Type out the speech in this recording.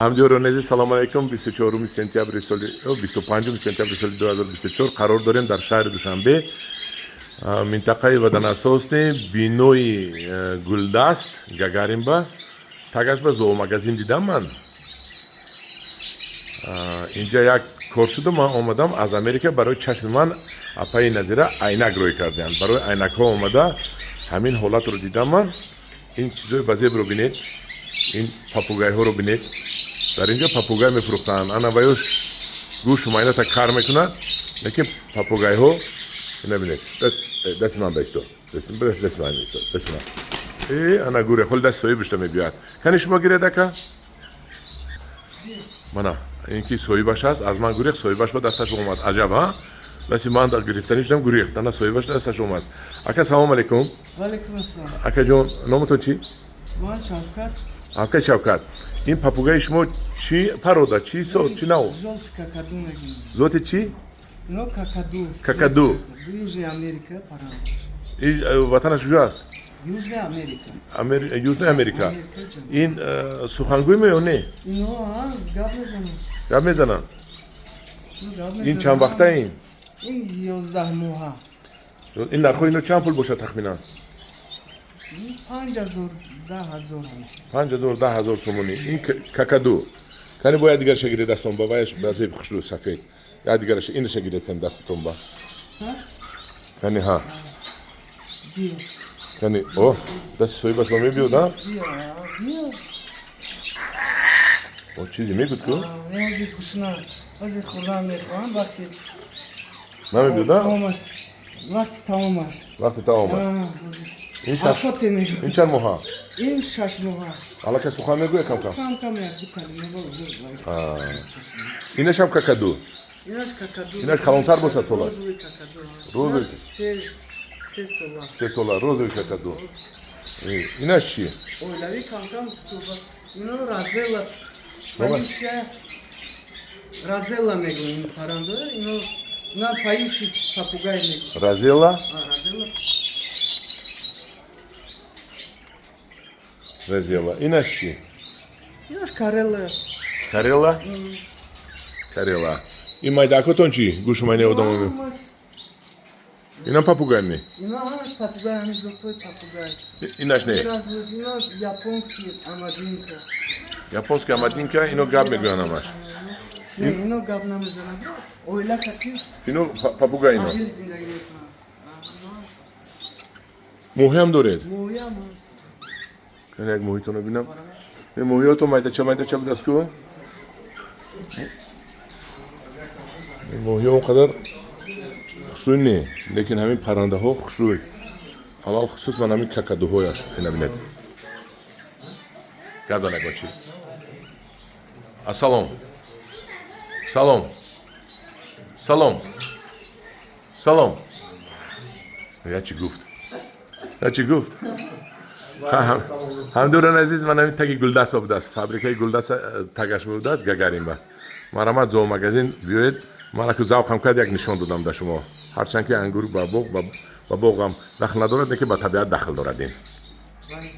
Амдиёронези салому алайкум 24 сентябри соли 25 сентябри соли 2024 қарор дорем дар шаҳри Душанбе минтақаи ваданасосни бинои Гулдаст Гагаринба тагашба зоомагазин дидам ман инҷа як кор шуда ман омадам аз Америка барои чашми ман апаи назира айнак рой кардаам барои айнакҳо омада ҳамин ҳолатро дидам ман ин чизои базебро бинед ин папугайҳоро бинед дар инҷа папугай мефурӯхтанд ана ваёш гӯшу майната кар мекунад лекин папугайҳо набинед дасти ман баисто дасти ман баисто дасти ман ана гӯре холи дасти соҳибашда мебиёяд кани шумо гиред ака мана ин ки соҳибаш аст аз ман гурехт соҳибаш ба дасташ омад аҷаб ҳа дасти ман гирифтани шудам гурехт ана соҳибаш дасташ омад ака салому алайкум وعلیکم السلام. акаҷон номатон чӣ من شوکت. ака шавкат ин папугаи шумо чӣ парода чӣ сорт чӣ нав Желт какаду мегим. зоти чӣ Но какаду. Какаду. Южная Америка парам. ин ватанаш куҷо аст Южная Америка. южнаи америка Америка ҷан. ин сухангӯй ме ё не Ино гап мезанам. гап мезананд ин чанд вақта ин ин 11 моҳа. ин нархои ино чанд пул бошад тахминан 5000 10000 5000 10000 сомонӣ ин какаду кани бо як дигараша гиред дастон ба ваяш базеби хушрӯ сафед як дигараша инаша гиред кани дастатон ба ҳа? кани ҳа Биё. кани о дасти соҳибаш ба мебиёд а Биё. Биё. о чизе мегӯд ку Ҳозир кушна. Ҳозир хӯрдан мехоҳам вақти намебиёд а вақти тамом аст. вақти таом аст ин шаш Охоте мегӯям. ин чанд моҳа ин 6 моҳа. аллакай сухан мегӯя камкам Кам як дукан nebo зур. инашам какаду Инаш какаду. инаш калонтар бошад солаш Розовый какаду. Розовый. Се сола. се сола розови какаду инаш чӣ Ойлави кам суба. Ино разела. Баба. Паишка. Разела мегӯем парандо. Ино на паиши папугай мегӯем. разела Разела. разела инаш чӣ Инаш карела. карела карела ин майдакотон чӣ гӯшумайне одамо инам папугай не Ино ҳамаш папугай ҳамиш зотои папугай. инаш не Ино японский амадинка. японский амадинка ино гап мегӯянд ҳамаш Не, ино гап намезанад. Ойла каки. ино папугай ино Аҳил зиндаги мекунад. моҳиам доред Моҳиам аст. кани як моҳитонро бинам ин моҳиёто майдача будаст ку ин моҳиё он қадар хушрӯй не лекин ҳамин паррандаҳо хушрӯй аввал хусус ман ҳамин какадуҳояш ина бинед гап данагон чӣ ассалом салом салом салом ячи гуфт ҳамдурон азиз ман ҳамин таги гулдаст будааст фабрикаи гулдаст тагаш будааст гагаринба марамад зоомагазин биёед ман аку завқам кард як нишон додам да шумо ҳарчанд ки ангур ба боғам дахл надорад не ки ба табиат дахл дорад ин